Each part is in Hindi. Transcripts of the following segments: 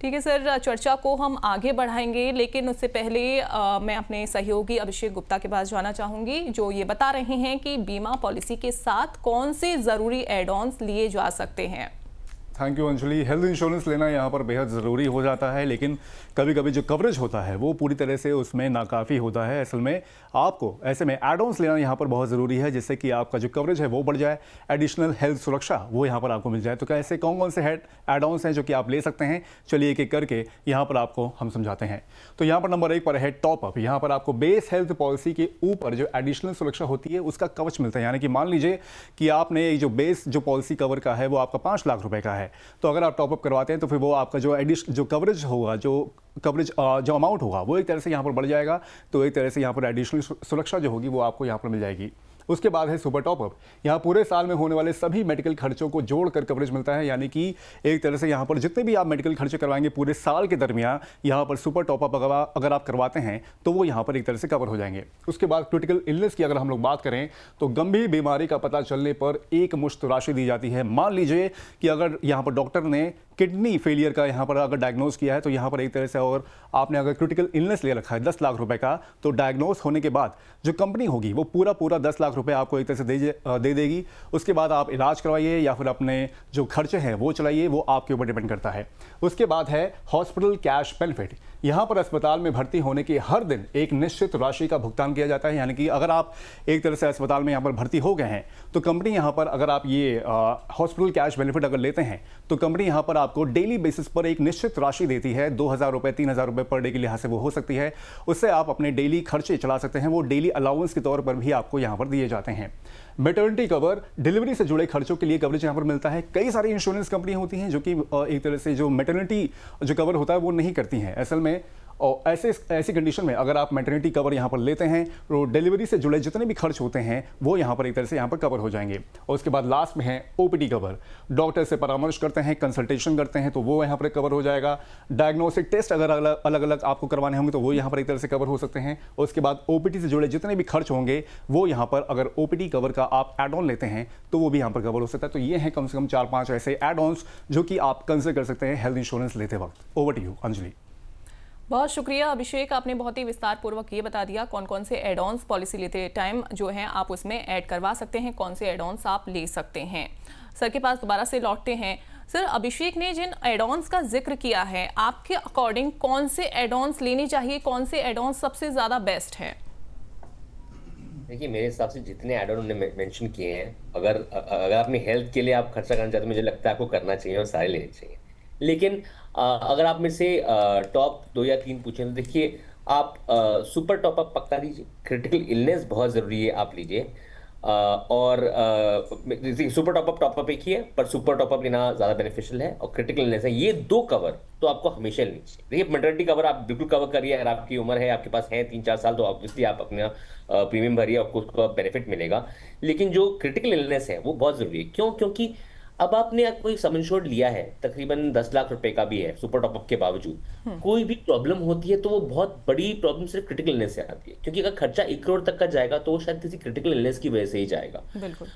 ठीक है सर, चर्चा को हम आगे बढ़ाएंगे, लेकिन उससे पहले मैं अपने सहयोगी अभिषेक गुप्ता के पास जाना चाहूंगी, जो ये बता रहे हैं कि बीमा पॉलिसी के साथ कौन से ज़रूरी एड ऑन्स लिए जा सकते हैं। Thank you Anjali. Health insurance लेना यहाँ पर बेहद ज़रूरी हो जाता है, लेकिन कभी कभी जो कवरेज होता है वो पूरी तरह से उसमें नाकाफ़ी होता है। असल में आपको ऐसे में एड ऑन्स लेना यहाँ पर बहुत ज़रूरी है, जिससे कि आपका जो कवरेज है वो बढ़ जाए, एडिशनल हेल्थ सुरक्षा वो यहाँ पर आपको मिल जाए। तो क्या ऐसे कौन कौन से एड ऑन्स हैं जो कि आप ले सकते हैं, चलिए एक एक करके यहाँ पर आपको हम समझाते हैं। तो यहाँ पर नंबर 1 पर है टॉपअप। यहाँ पर आपको बेस हेल्थ पॉलिसी के ऊपर जो एडिशनल सुरक्षा होती है उसका कवच मिलता है। यानी कि मान लीजिए कि आपने जो बेस जो पॉलिसी कवर का है वो आपका 5 लाख रुपए का है, तो अगर आप टॉपअप करवाते हैं तो फिर वो आपका जो कवरेज होगा, जो अमाउंट होगा वो एक तरह से यहाँ पर बढ़ जाएगा। तो एक तरह से यहाँ पर एडिशनल सुरक्षा जो होगी वो आपको यहाँ पर मिल जाएगी। उसके बाद है सुपर टॉपअप। यहाँ पूरे साल में होने वाले सभी मेडिकल खर्चों को जोड़कर कवरेज मिलता है। यानी कि एक तरह से यहाँ पर जितने भी आप मेडिकल खर्चे करवाएंगे पूरे साल के दरमियान, यहाँ पर सुपर टॉपअप अगर आप करवाते हैं तो वो यहाँ पर एक तरह से कवर हो जाएंगे। उसके बाद क्रिटिकल इलनेस की अगर हम लोग बात करें तो गंभीर बीमारी का पता चलने पर एक मुश्त राशि दी जाती है। मान लीजिए कि अगर यहाँ पर डॉक्टर ने किडनी फेलियर का यहाँ पर अगर डायग्नोज किया है, तो यहाँ पर एक तरह से, और आपने अगर क्रिटिकल इलनेस ले रखा है 10 लाख रुपए का, तो डायग्नोज होने के बाद जो कंपनी होगी वो पूरा 10 लाख रुपए आपको एक तरह से दे देगी। उसके बाद आप इलाज करवाइए या फिर अपने जो खर्चे हैं वो चलाइए, वो आपके ऊपर डिपेंड करता है। उसके बाद है हॉस्पिटल कैश बेनिफिट। यहाँ पर अस्पताल में भर्ती होने के हर दिन एक निश्चित राशि का भुगतान किया जाता है। यानी कि अगर आप एक तरह से अस्पताल में यहाँ पर भर्ती हो गए हैं तो कंपनी यहाँ पर, अगर आप ये हॉस्पिटल कैश बेनिफिट अगर लेते हैं तो कंपनी यहाँ पर आपको डेली बेसिस पर एक निश्चित राशि देती है। 2,000 रुपए 3,000 रुपए पर डे के लिहाज से वो हो सकती है। उससे आप अपने डेली खर्चे चला सकते हैं। वो डेली अलाउंस के तौर पर भी आपको यहाँ पर दिए जाते हैं। मैटरनिटी कवर, डिलीवरी से जुड़े खर्चों के लिए कवरेज यहाँ पर मिलता है। कई सारी इंश्योरेंस कंपनी होती हैं जो कि एक तरह से जो मैटरनिटी जो कवर होता है वो नहीं करती हैं असल में। और ऐसी कंडीशन में अगर आप मैटरनिटी कवर यहाँ पर लेते हैं तो डिलीवरी से जुड़े जितने भी खर्च होते हैं वो यहाँ पर एक तरह से यहाँ पर कवर हो जाएंगे। और उसके बाद लास्ट में है ओपीडी कवर। डॉक्टर से परामर्श करते हैं, कंसल्टेशन करते हैं तो वो यहाँ पर कवर हो जाएगा। डायग्नोस्टिक टेस्ट अगर अलग अलग आपको करवाने होंगे तो वो यहाँ पर एक तरह से कवर हो सकते हैं। और उसके बाद ओपीडी से जुड़े जितने भी खर्च होंगे वो यहाँ पर, अगर ओपीडी कवर का आप एड ऑन लेते हैं तो वो भी यहाँ पर कवर हो सकता है। तो ये हैं कम से कम 4-5 ऐसे एड ऑन्स जो कि आप कंसिडर कर सकते हैं हेल्थ इंश्योरेंस लेते वक्त। Over to you Anjali. बहुत शुक्रिया अभिषेक, आपने बहुत ही विस्तार पूर्वक ये बता दिया कौन कौन से एड ऑन्स पॉलिसी लेते टाइम जो हैं आप उसमें ऐड करवा सकते हैं, कौन से एड ऑन्स आप ले सकते हैं। सर के पास दोबारा से लौटते हैं। सर, अभिषेक ने जिन एड ऑन्स का जिक्र किया है, आपके अकॉर्डिंग कौन से एड ऑन्स लेने चाहिए, कौन से एड ऑन्स सबसे ज़्यादा बेस्ट हैं? देखिए, मेरे हिसाब से जितने एड ऑन उन्होंने मेंशन किए हैं, अगर अपनी हेल्थ के लिए आप खर्चा करना चाहते हैं, मुझे लगता है आपको करना चाहिए और सारे लेने चाहिए। लेकिन अगर आप में से टॉप 2 या 3 पूछें तो देखिए, आप सुपर टॉपअप पक्का लीजिए। क्रिटिकल इलनेस बहुत ज़रूरी है, आप लीजिए। और सुपर टॉपअप एक ही है, पर सुपर टॉपअप लेना ज़्यादा बेनिफिशियल है। और क्रिटिकल इलनेस है, ये 2 कवर तो आपको हमेशा लेनी चाहिए। देखिए, मैटरनिटी कवर आप बिल्कुल कवर करिए। अगर आपकी उम्र है, आपके पास है 3-4 साल, तो ऑब्वियसली आप अपना प्रीमियम भरिए, आपको उसका बेनिफिट मिलेगा। लेकिन जो क्रिटिकल इलनेस है वो बहुत ज़रूरी है। क्योंकि अब आपने कोई सम इंश्योर्ड लिया है, तकरीबन 10 लाख रुपए का भी है, सुपर टॉपअप के बावजूद कोई भी प्रॉब्लम होती है तो वो बहुत बड़ी प्रॉब्लम सिर्फ क्रिटिकल इलनेस से आती है। क्योंकि अगर खर्चा 1 करोड़ तक का जाएगा तो वो शायद किसी क्रिटिकल इलनेस की वजह से ही जाएगा। बिल्कुल।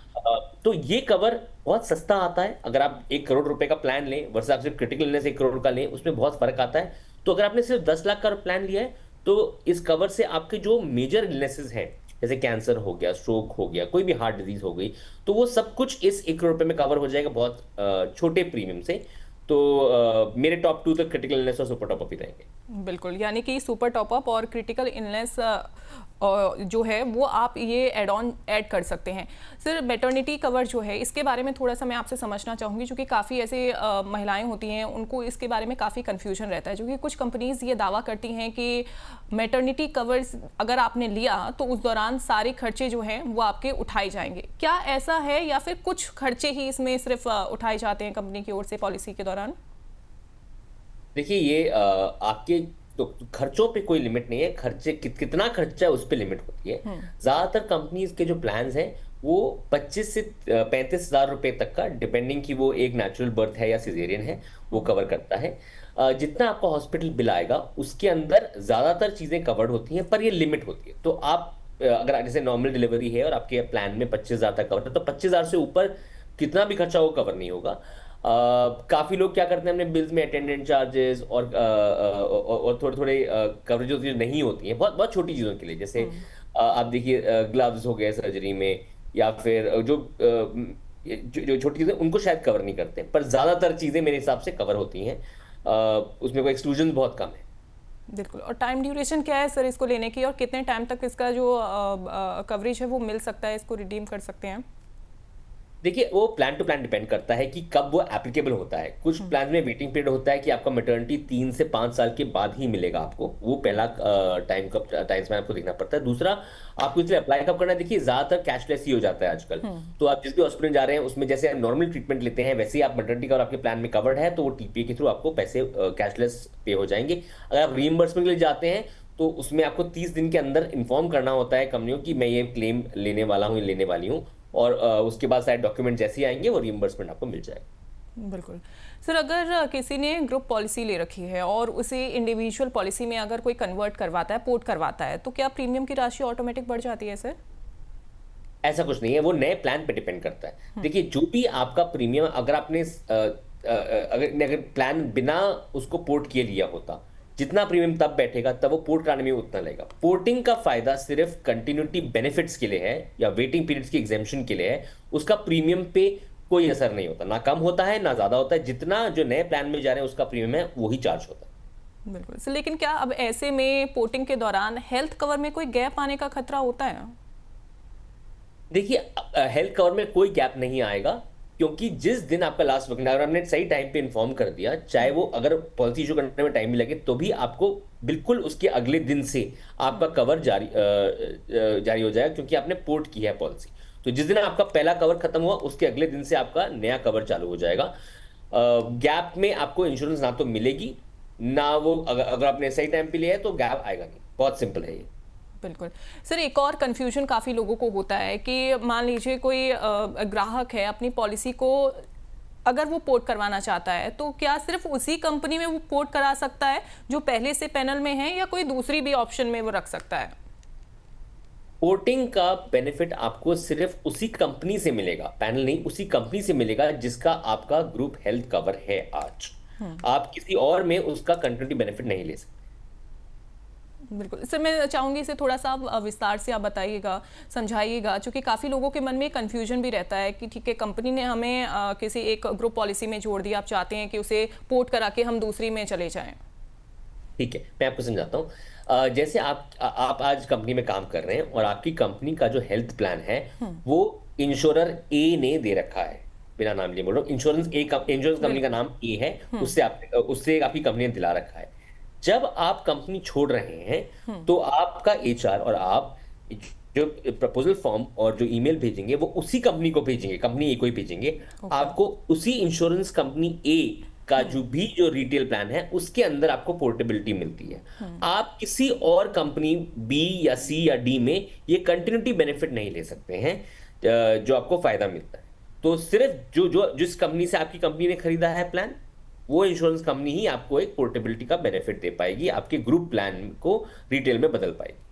तो ये कवर बहुत सस्ता आता है। अगर आप 1 करोड़ रुपए का प्लान लें वर्सेस आप सिर्फ क्रिटिकल इलनेस 1 करोड़ का लें, उसमें बहुत फर्क आता है। तो अगर आपने सिर्फ 10 लाख का प्लान लिया है तो इस कवर से आपके जो मेजर इलनेसेस हैं, जैसे कैंसर हो गया, स्ट्रोक हो गया, कोई भी हार्ट डिजीज हो गई, तो वो सब कुछ इस 1 करोड़ रुपए में कवर हो जाएगा बहुत छोटे प्रीमियम से। तो मेरे टॉप 2 तो क्रिटिकल इलनेस और सुपर टॉपअप ही रहेंगे। बिल्कुल, यानी कि सुपर टॉपअप और क्रिटिकल इलनेस जो है वो आप ये एड ऑन ऐड कर सकते हैं। सर, मैटरनिटी कवर जो है इसके बारे में थोड़ा सा मैं आपसे समझना चाहूँगी, क्योंकि काफ़ी ऐसे महिलाएं होती हैं उनको इसके बारे में काफ़ी कन्फ्यूजन रहता है। क्योंकि कुछ कंपनीज ये दावा करती हैं कि मैटरनिटी कवर्स अगर आपने लिया तो उस दौरान सारे खर्चे जो हैं वो आपके उठाए जाएंगे। क्या ऐसा है या फिर कुछ खर्चे ही इसमें सिर्फ उठाए जाते हैं कंपनी की ओर से पॉलिसी के दौरान? देखिए, ये आपके तो खर्चों पे कोई लिमिट नहीं है। खर्चे कितना खर्चा है उस पे लिमिट होती है। ज्यादातर कंपनीज के जो प्लान्स हैं वो 25 से 35,000 रुपए तक का, डिपेंडिंग कि वो एक नेचुरल बर्थ है या सिजेरियन है, वो कवर करता है। जितना आपका हॉस्पिटल बिल आएगा उसके अंदर ज्यादातर चीजें कवर्ड होती हैं, पर ये लिमिट होती है। तो आप अगर जैसे नॉर्मल डिलीवरी है और आपके प्लान में 25,000 तक कवर है, तो 25,000 से ऊपर कितना भी खर्चा वो कवर नहीं होगा। काफी लोग क्या करते हैं अपने बिल्स में अटेंडेंट चार्जेस और थोड़े थोड़े कवरेज जो नहीं होती हैं बहुत बहुत छोटी चीजों के लिए, जैसे आप देखिए ग्लव्स हो गए सर्जरी में, या फिर जो छोटी चीजें उनको शायद कवर नहीं करते, पर ज्यादातर चीजें मेरे हिसाब से कवर होती हैं। उसमें कोई एक्सक्लूजन बहुत कम है। बिल्कुल। और टाइम ड्यूरेशन क्या है सर इसको लेने की, और कितने टाइम तक इसका जो कवरेज है वो मिल सकता है, इसको रिडीम कर सकते हैं? देखिए वो प्लान टू प्लान डिपेंड करता है कि कब वो एप्लीकेबल होता है। कुछ प्लान में वेटिंग पीरियड होता है कि आपका मैटरनिटी 3 से 5 साल के बाद ही मिलेगा आपको, वो पहला टाइम स्पैन आपको देखना पड़ता है। दूसरा, आपको इसलिए अप्लाई कब करना है, देखिए ज्यादातर कैशलेस ही हो जाता है आजकल। तो आप जिस भी हॉस्पिटल जा रहे हैं उसमें जैसे आप नॉर्मल ट्रीटमेंट लेते हैं वैसे ही आप मैटरनिटी का और आपके प्लान में कवर्ड है तो वो टीपीए के थ्रू आपको पैसे कैशलेस पे हो जाएंगे। अगर आप रीइंबर्समेंट के लिए जाते हैं तो उसमें आपको 30 दिन के अंदर इन्फॉर्म करना होता है कंपनियों की मैं ये क्लेम लेने वाला हूँ, लेने वाली हूँ, और उसके बाद सारे डॉक्यूमेंट जैसे ही आएंगे वो रिइंबर्समेंट आपको मिल जाएगा। बिल्कुल। सर अगर किसी ने ग्रुप पॉलिसी ले रखी है और उसे इंडिविजुअल पॉलिसी में अगर कोई कन्वर्ट करवाता है, पोर्ट करवाता है, तो क्या प्रीमियम की राशि ऑटोमेटिक बढ़ जाती है सर? ऐसा कुछ नहीं है, वो नए प्लान पे डिपेंड करता है। देखिए जो भी आपका प्रीमियम, अगर आपने अगर प्लान बिना उसको पोर्ट किए लिया होता, जितना प्रीमियम तब बैठेगा तब वो पोर्ट कराने में उतना लगेगा। पोर्टिंग का फायदा सिर्फ कंटिन्यूटी बेनिफिट्स के लिए है या वेटिंग पीरियड्स की एग्जेम्पशन के लिए है। उसका प्रीमियम पे कोई असर नहीं होता, ना कम होता है ना ज्यादा होता है। जितना जो नए प्लान में जा रहे हैं उसका प्रीमियम है वही चार्ज होता है। बिल्कुल सर। लेकिन क्या अब ऐसे में पोर्टिंग के दौरान हेल्थ कवर में कोई गैप आने का खतरा होता है? देखिए हेल्थ कवर में कोई गैप नहीं आएगा, क्योंकि जिस दिन आपका लास्ट वर्किंग, अगर आपने सही टाइम पे इन्फॉर्म कर दिया, चाहे वो अगर पॉलिसी इशू करने में टाइम भी लगे तो भी आपको बिल्कुल उसके अगले दिन से आपका कवर जारी हो जाएगा, क्योंकि आपने पोर्ट की है पॉलिसी। तो जिस दिन आपका पहला कवर खत्म हुआ उसके अगले दिन से आपका नया कवर चालू हो जाएगा। गैप में आपको इंश्योरेंस ना तो मिलेगी ना वो, अगर आपने सही टाइम पे लिया है तो गैप आएगा नहीं। बहुत सिंपल है ये। बिल्कुल सर। एक और कंफ्यूजन काफ़ी लोगों को होता है कि मान लीजिए कोई ग्राहक है, अपनी पॉलिसी को अगर वो पोर्ट करवाना चाहता है तो क्या सिर्फ उसी कंपनी में वो पोर्ट करा सकता है जो पहले से पैनल में है, या कोई दूसरी भी ऑप्शन में वो रख सकता है? पोर्टिंग का बेनिफिट आपको सिर्फ उसी कंपनी से मिलेगा, पैनल नहीं, उसी कंपनी से मिलेगा जिसका आपका ग्रुप हेल्थ कवर है आज। आप किसी और में उसका कंटिन्यूटी बेनिफिट नहीं ले सकते। बिल्कुल सर। मैं चाहूँगी इसे थोड़ा सा विस्तार से आप बताइएगा, समझाइएगा, क्योंकि काफ़ी लोगों के मन में कन्फ्यूजन भी रहता है कि ठीक है कंपनी ने हमें किसी एक ग्रुप पॉलिसी में जोड़ दिया, आप चाहते हैं कि उसे पोर्ट करा के हम दूसरी में चले जाएं। ठीक है, मैं आपको समझाता हूँ। जैसे आप आज कंपनी में काम कर रहे हैं और आपकी कंपनी का जो हेल्थ प्लान है वो इंश्योरर ए ने दे रखा है, बिना नाम लिए बोल रहा हूँ, इंश्योरेंस कंपनी का नाम ए है, उससे आपकी कंपनी ने दिला रखा है। जब आप कंपनी छोड़ रहे हैं तो आपका एचआर और आप जो प्रपोजल फॉर्म और जो ईमेल भेजेंगे वो उसी कंपनी को भेजेंगे, कंपनी ए को ही भेजेंगे। आपको उसी इंश्योरेंस कंपनी ए का जो रिटेल प्लान है उसके अंदर आपको पोर्टेबिलिटी मिलती है। आप किसी और कंपनी बी या सी या डी में ये कंटिन्यूटी बेनिफिट नहीं ले सकते हैं जो आपको फायदा मिलता है। तो सिर्फ जिस कंपनी से आपकी कंपनी ने खरीदा है प्लान, वो इंश्योरेंस कंपनी ही आपको एक पोर्टेबिलिटी का बेनिफिट दे पाएगी, आपके ग्रुप प्लान को रिटेल में बदल पाएगी।